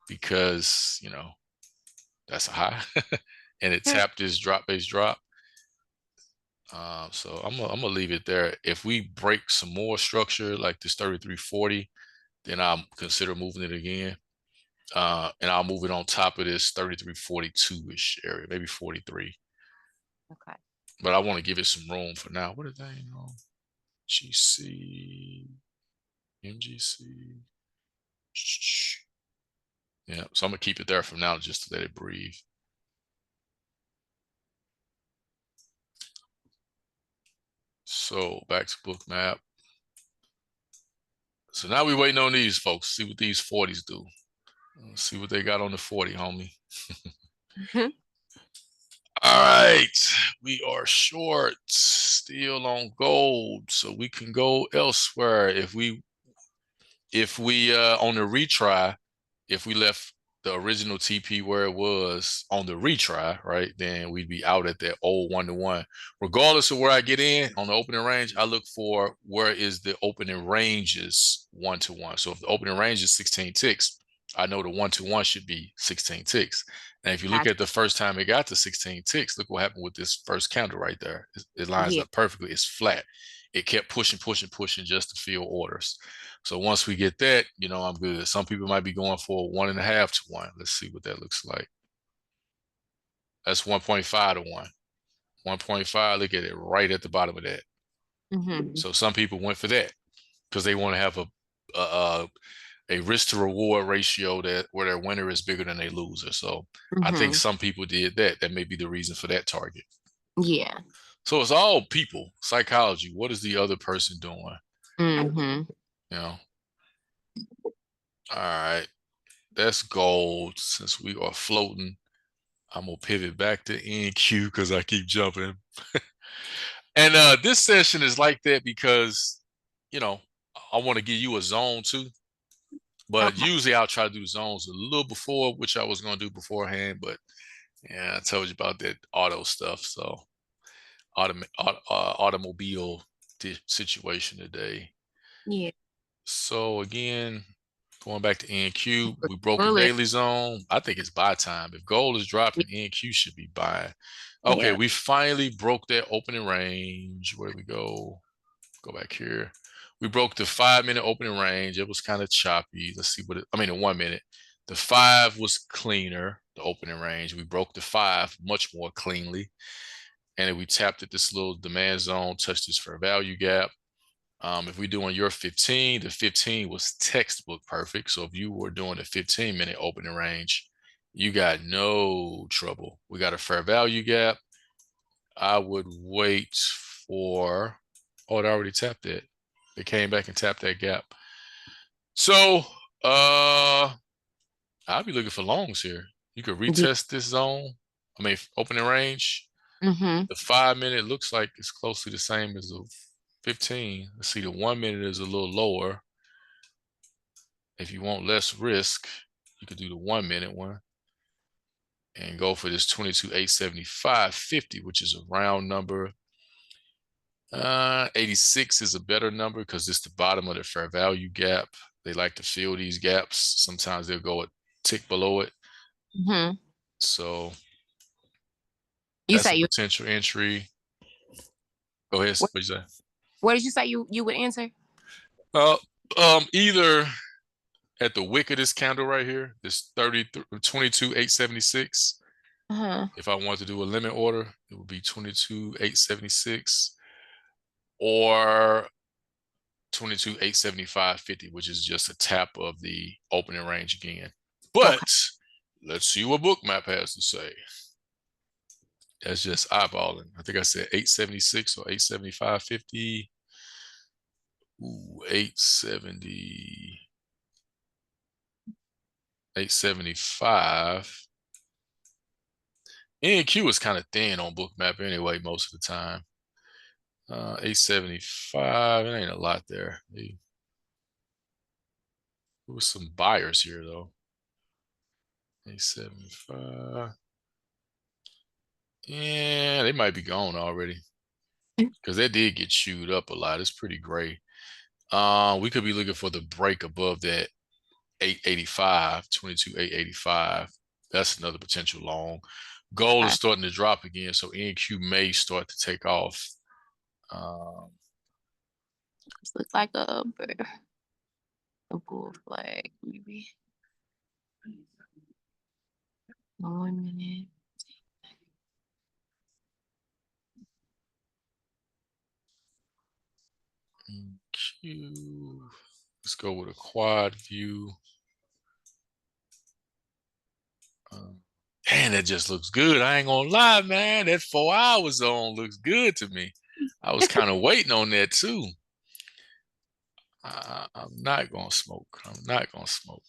because, you know, that's a high and it tapped this drop-based drop. So I'm gonna leave it there. If we break some more structure like this 3340, then I'll consider moving it again. And I'll move it on top of this 3342-ish area, maybe 43. Okay. But I want to give it some room for now. What are they on? GC, MGC. Yeah, so I'm gonna keep it there for now just to let it breathe. So back to Bookmap. So now we're waiting on these folks. See what these 40s do. Let's see what they got on the 40, homie. All right, we are short still on gold, so we can go elsewhere. If we on the retry, if we left the original TP where it was on the retry, right, then we'd be out at that old 1-to-1. Regardless of where I get in on the opening range, I look for where is the opening ranges 1-to-1. So if the opening range is 16 ticks, I know the 1-to-1 should be 16 ticks. And if you look at the first time it got to 16 ticks, look what happened with this first candle right there. It lines up perfectly. It's flat. It kept pushing just to fill orders. So once we get that, you know, I'm good. Some people might be going for 1.5 to 1. Let's see what that looks like. That's 1.5 to 1. 1.5, look at it right at the bottom of that. So some people went for that because they want to have a risk to reward ratio that where their winner is bigger than their loser. So I think some people did that. That may be the reason for that target. Yeah. So it's all people, psychology. What is the other person doing? You know. All right. That's gold. Since we are floating, I'm gonna pivot back to NQ because I keep jumping. And this session is like that because, you know, I want to give you a zone too. But usually I'll try to do zones a little before, which I was going to do beforehand. But yeah, I told you about that auto stuff. So automobile situation today. Yeah. So again, going back to NQ, we broke a daily zone. I think it's buy time. If gold is dropping, NQ should be buying. Okay, we finally broke that opening range. Where do we go? Go back here. We broke the 5-minute opening range. It was kind of choppy. Let's see what it, I mean, in 1 minute. The 5 was cleaner, the opening range. We broke the 5 much more cleanly. And then we tapped at this little demand zone, touched this fair value gap. If we're doing your 15, the 15 was textbook perfect. So if you were doing a 15-minute opening range, you got no trouble. We got a fair value gap. I would wait for, oh, it already tapped it. It came back and tapped that gap. So I'll be looking for longs here. You could retest this zone. I mean, opening range. The 5-minute looks like it's closely the same as the 15. Let's see, the 1 minute is a little lower. If you want less risk, you could do the 1 minute one and go for this 22,875.50, which is a round number. 86 is a better number because it's the bottom of the fair value gap. They like to fill these gaps. Sometimes they'll go a tick below it. So you that's say a potential entry. Go ahead. What you say? What did you say you would answer? Either at the wick of this candle right here, this 22,876. If I want to do a limit order, it would be 22,876 or 22,875.50, which is just a tap of the opening range again. But let's see what Bookmap has to say. That's just eyeballing. I think I said 876 or 875.50. Ooh, 870. 875. NQ is kind of thin on Bookmap anyway, most of the time. 875. It ain't a lot there. There was some buyers here though. 875. Yeah, they might be gone already because they did get chewed up a lot. It's pretty gray. We could be looking for the break above that 885, 22,885. That's another potential long. Gold is starting to drop again, so NQ may start to take off. This looks like a bull flag, maybe. 1 minute. NQ. Let's go with a quad view. Man, that just looks good. I ain't gonna lie, man. That 4 hours zone looks good to me. I was kind of waiting on that too. I'm not gonna smoke. I'm not gonna smoke.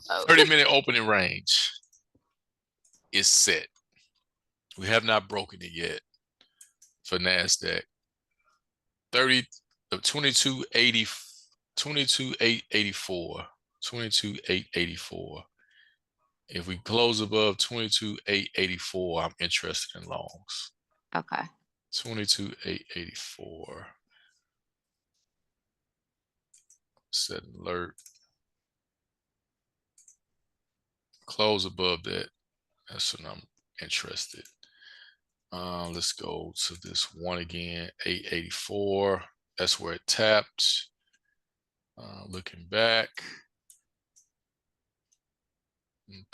30-minute opening range is set. We have not broken it yet for NASDAQ. 22,880, 22,884, 22,884. If we close above 22,884, I'm interested in longs. Okay. 22,884. Set alert. Close above that. That's when I'm interested. Let's go to this one again, 884. That's where it tapped. Looking back.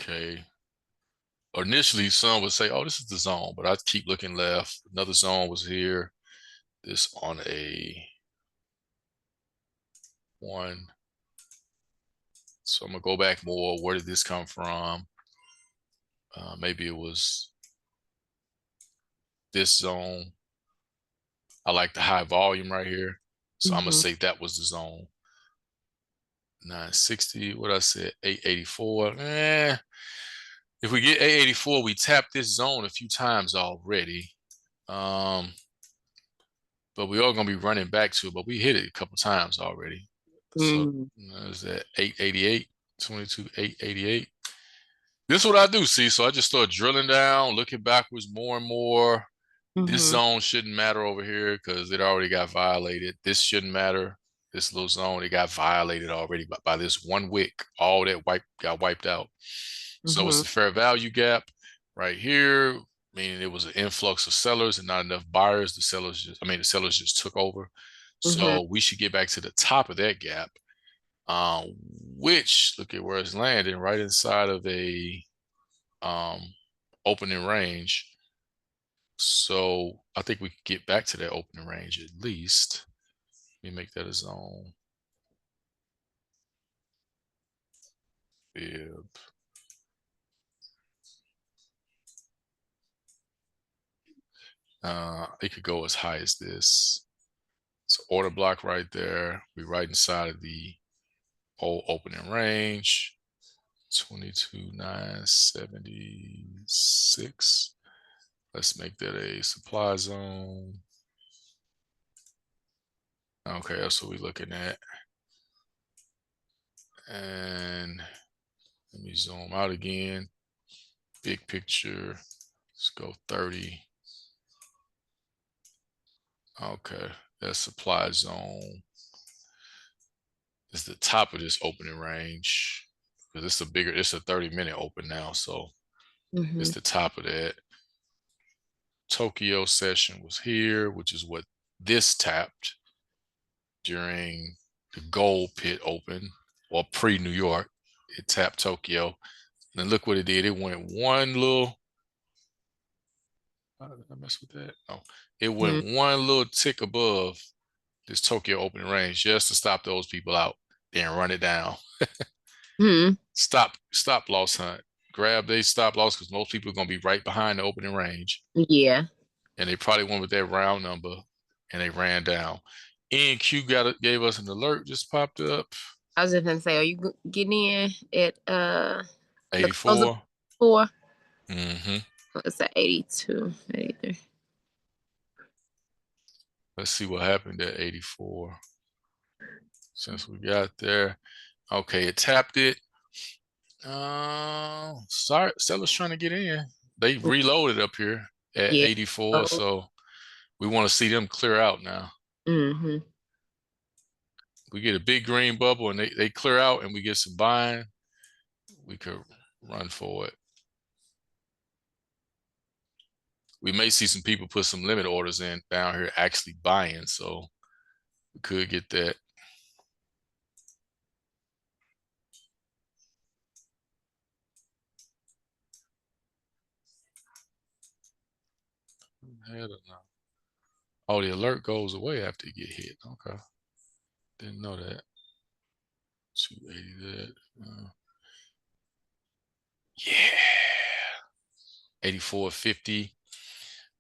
Okay. Initially, some would say, oh, this is the zone, but I keep looking left. Another zone was here. This on a 1. So I'm gonna go back more. Where did this come from? Maybe it was this zone. I like the high volume right here. So I'm gonna say that was the zone. 960, what I said, 884. If we get 884, we tapped this zone a few times already. But we are gonna be running back to it, but we hit it a couple times already. So is that 888, 22, 888. This is what I do, see. So I just start drilling down, looking backwards more and more. This zone shouldn't matter over here because it already got violated. This shouldn't matter. This little zone, it got violated already by this one wick. All that got wiped out. So it's the fair value gap right here, meaning it was an influx of sellers and not enough buyers. The sellers just took over. So we should get back to the top of that gap, which look at where it's landing, right inside of a opening range. So I think we could get back to that opening range at least. Let me make that a zone. Fib. It could go as high as this. So order block right there. We're right inside of the whole opening range. 22,976. Let's make that a supply zone. Okay, that's what we're looking at. And let me zoom out again. Big picture. Let's go 30. Okay, that supply zone is the top of this opening range because it's a 30-minute open now, so it's the top of that. Tokyo session was here, which is what this tapped during the gold pit open or pre-New York. It tapped Tokyo. And look what it did. It went one little, how did I mess with that? Oh, it went one little tick above this Tokyo opening range just to stop those people out, then run it down. Stop loss hunt. Grab they stop loss because most people are gonna be right behind the opening range. Yeah. And they probably went with that round number and they ran down. NQ gave us an alert, just popped up. I was just gonna say, are you getting in at 84? 4? It's at 82, 83. Let's see what happened at 84. Since we got there. Okay, it tapped it. Sorry, sellers trying to get in. They reloaded up here at 84, so we want to see them clear out now. We get a big green bubble and they clear out and we get some buying, we could run for it. We may see some people put some limit orders in down here actually buying, so we could get that. Oh, the alert goes away after you get hit. Okay. Didn't know that. 280 that. Yeah. 84.50.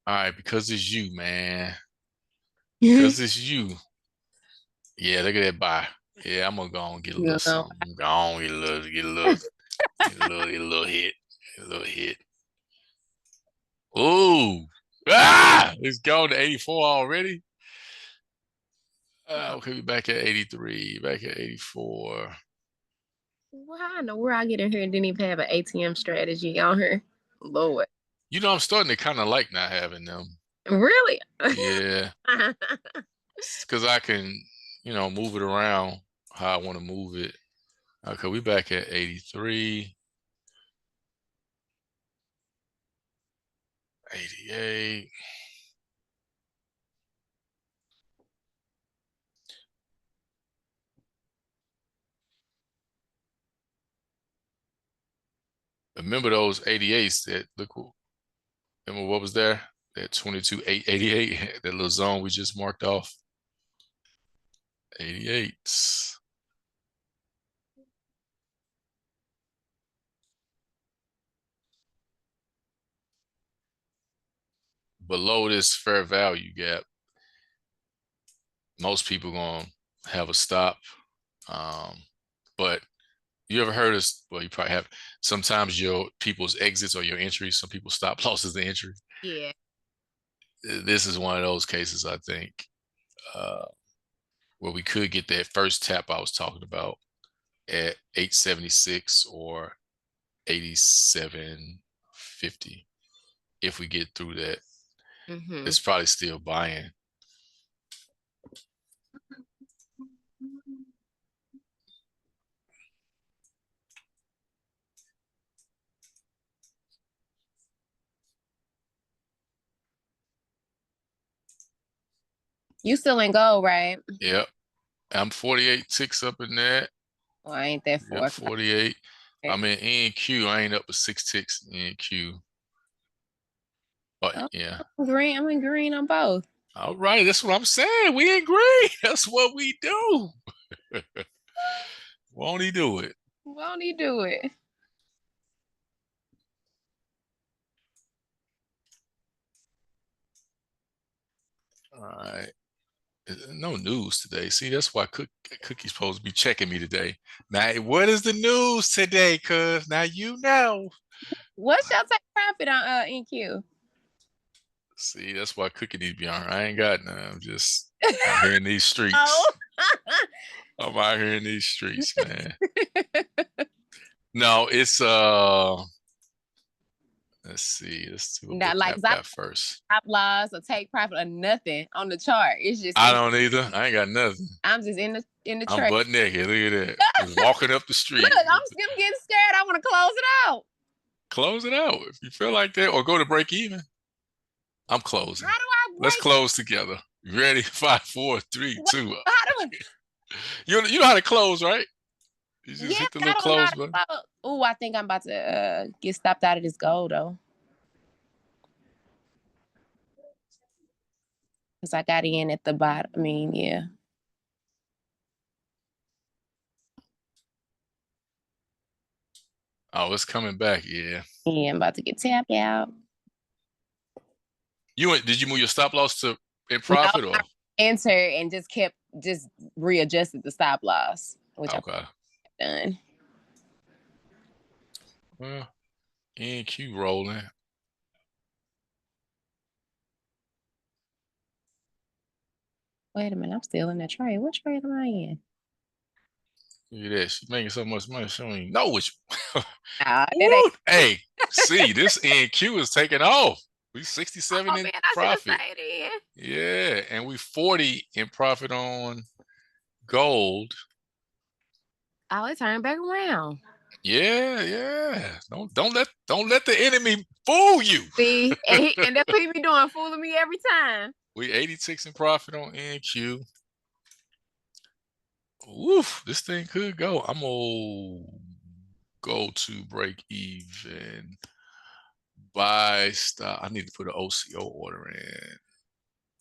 All right, because it's you, man. Because it's you. Yeah, look at that buy. Yeah, I'm gonna go and get a little something. I'm gonna get a little hit. Get a little hit. Ooh. It's going to 84 already. Okay, we back at 83, back at 84. Well, I know where I get in here and didn't even have an ATM strategy on here. Lord. You know, I'm starting to kind of like not having them. Really? Yeah. Because I can, move it around how I want to move it. Okay, we back at 83. 88. Remember those 88s that remember what was there? That 22,888, that little zone we just marked off. 88s. Below this fair value gap, most people gonna have a stop. But you ever heard of, well, you probably have, sometimes your people's exits or your entries, some people stop losses the entry. Yeah. This is one of those cases, I think, where we could get that first tap I was talking about at 876 or 87.50. If we get through that, it's probably still buying. You still in gold, right? Yep. I'm 48 ticks up in that. Well, I ain't that far. Yep, 48. I'm in NQ. I ain't up with 6 ticks in NQ. But yeah. Green. I'm in green on both. All right. That's what I'm saying. We in green. That's what we do. Won't he do it? Won't he do it? All right. No news today. See, that's why Cookie's supposed to be checking me today. Now, what is the news today? Cuz now you know. What's your take profit on NQ? See, that's why Cookie need to be on. I ain't got none. I'm just out here in these streets. I'm out here in these streets, man. No, it's let's see. Let's do not like that first. Stop loss or take profit or nothing on the chart. It's just I don't either. I ain't got nothing. I'm just in the I'm trade. butt naked. Look at that. Just walking up the street. Look, I'm getting scared. I want to close it out. Close it out if you feel like that, or go to break even. I'm closing. How do I break? Let's close together. You ready? 5, 4, 3, 2. How do I? You know how to close, right? You just hit the little close button. Oh, I think I'm about to get stopped out of this gold though. Because I got in at the bottom. I mean, yeah. Oh, it's coming back. Yeah. Yeah, I'm about to get tapped out. Did you move your stop loss to in profit or enter and just readjusted the stop loss, which okay. I've done. Well, NQ rolling. Wait a minute, I'm still in that trade. What trade am I in? Look at that. She's making so much money. She don't even know which. Hey, see, this NQ is taking off. We 67 in profit. Yeah, and we 40 in profit on gold. Oh, it turned back around. Yeah. Don't let the enemy fool you. See, and that's what he be doing, fooling me every time. We 86 in profit on NQ. Oof, this thing could go. I'm gonna go to break even. Buy stop. I need to put an OCO order in.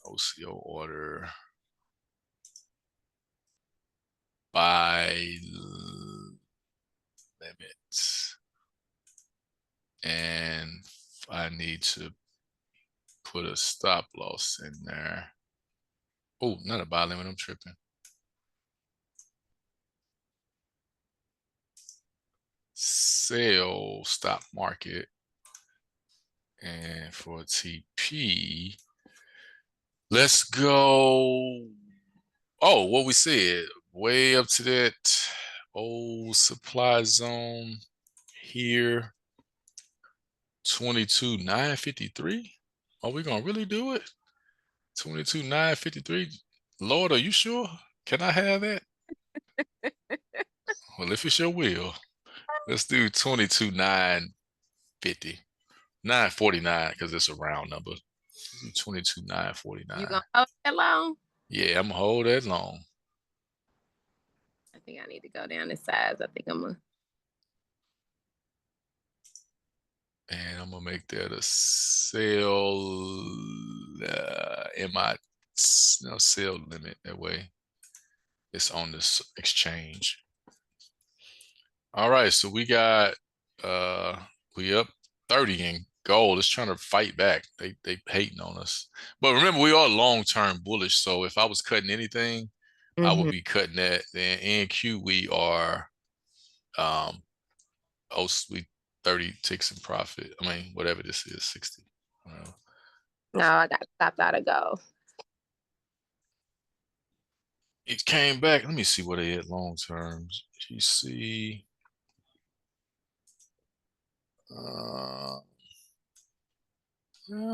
OCO order. Buy limits. And I need to put a stop loss in there. Oh, not a buy limit. I'm tripping. Sell stop market. And for TP, let's go. Oh, what we said, way up to that old supply zone here. 22,953. Are we gonna really do it? 22,953. Lord, are you sure? Can I have that? Well, if it's your will, let's do 22,950. 949 because it's a round number. 22,949. You gonna hold that long? Yeah, I'm gonna hold that long. I think I need to go down in size. I think I'm gonna. And I'm gonna make that a sell sell limit. That way it's on this exchange. All right, so we got we up 30 in gold. It's trying to fight back. They hating on us. But remember, we are long-term bullish. So if I was cutting anything, I would be cutting that. Then NQ, we are we 30 ticks in profit. I mean, whatever this is, 60. No, I got stopped out of gold. It came back. Let me see what they had long terms. GC.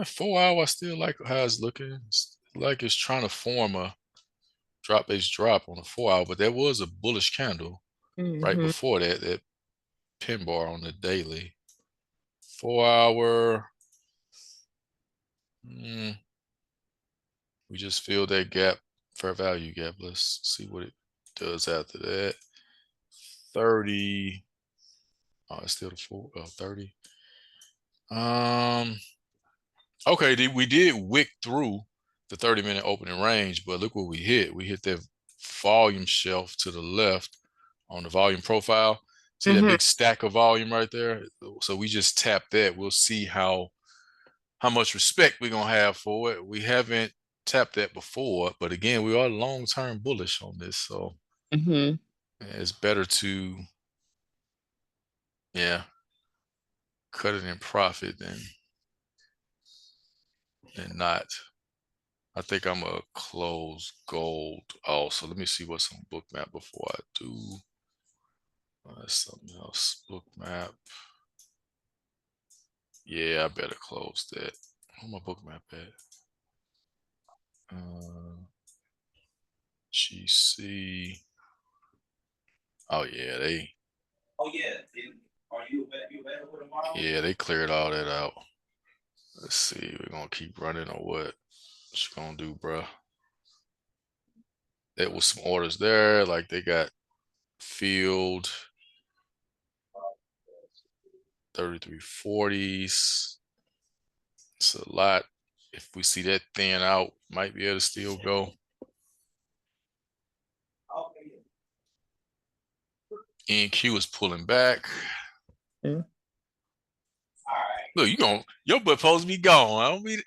4 hour, I still like how it's looking. It's like it's trying to form a drop base drop on the 4 hour, but there was a bullish candle right before that pin bar on the daily. 4 hour. We just filled that gap, fair value gap. Let's see what it does after that. 30. Oh, it's still the 30. Okay, we did wick through the 30-minute opening range, but look what we hit. We hit that volume shelf to the left on the volume profile. See that big stack of volume right there? So we just tapped that. We'll see how much respect we're gonna have for it. We haven't tapped that before, but again, we are long-term bullish on this. So it's better to cut it in profit than not. I think I'm gonna close gold also. Let me see what's on Bookmap before I do. That's something else. Bookmap. Yeah, I better close that. Where's my Bookmap at? GC. Oh yeah, they. Oh yeah. Are you available tomorrow? Yeah, they cleared all that out. Let's see. We're gonna keep running or what? What you gonna do, bro? There was some orders there, like they got filled 3340s. It's a lot. If we see that thin out, might be able to still go. NQ is pulling back. Look, your butt supposed to be gone. I don't mean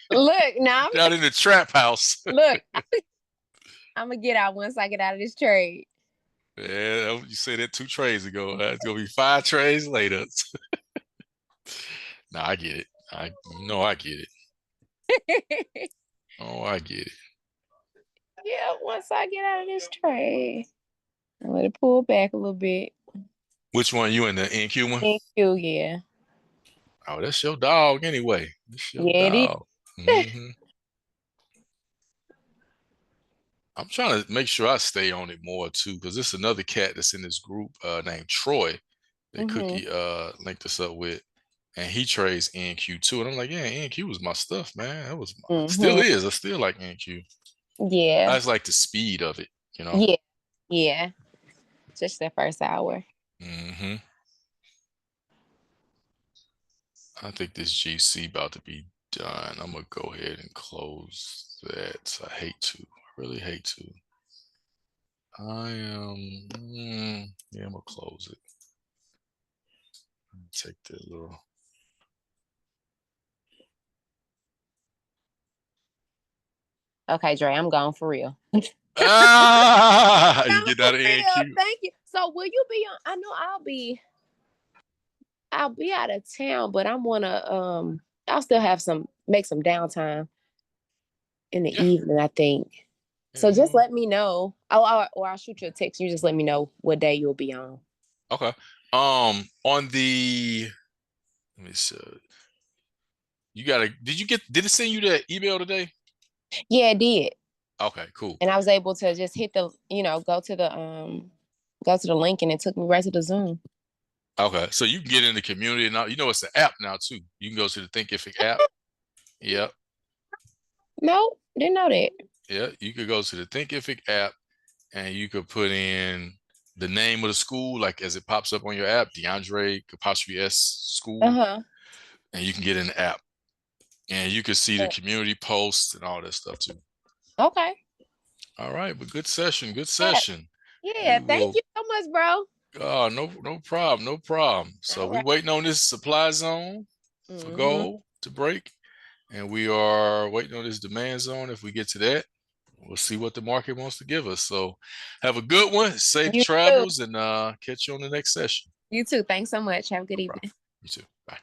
Look, now I'm out in the trap house. Look, I'm gonna get out once I get out of this trade. Yeah, you said that 2 trades ago. It's gonna be 5 trades later. Nah, I get it. I get it. Oh, I get it. Yeah, once I get out of this trade, I'll let it pull back a little bit. Which one? You in the NQ one? NQ, yeah. Oh, that's your dog anyway. That's your dog. I'm trying to make sure I stay on it more too, because there's another cat that's in this group named Troy that Cookie linked us up with, and he trades NQ too. And I'm like, yeah, NQ was my stuff, man. That was still is. I still like NQ. Yeah. I just like the speed of it, you know. Yeah. Yeah. Just that first hour. I think this GC about to be done. I'm gonna go ahead and close that. I hate to. I really hate to. I am. Yeah, I'm gonna close it. Take that little. Okay, Dre, I'm gone for real. You get out of NQ. Thank you. So will you be on? I know I'll be out of town, but I'm gonna I'll still have make some downtime in the evening, I think. Yeah, so just let me know. Or I'll shoot you a text. You just let me know what day you'll be on. Okay. On the let me see. Did it send you that email today? Yeah, it did. Okay, cool. And I was able to just hit the, go to the link, and it took me right to the Zoom. Okay, so you can get in the community now. You know it's the app now too. You can go to the Thinkific app. Yep. No, didn't know that. Yeah, you could go to the Thinkific app, and you could put in the name of the school, like as it pops up on your app, DeAndre ' S school. and you can get in the app, and you can see the Yeah. community posts and all that stuff too. Okay. All right, but good session. Good session. Yeah. We Thank will- you so much, bro. Oh, no problem. No problem. So All we right. waiting on this supply zone for Mhm. gold to break. And we are waiting on this demand zone. If we get to that, we'll see what the market wants to give us. So have a good one. Safe You too. travels, and catch you on the next session. You too. Thanks so much. Have a good No evening. problem. You too. Bye.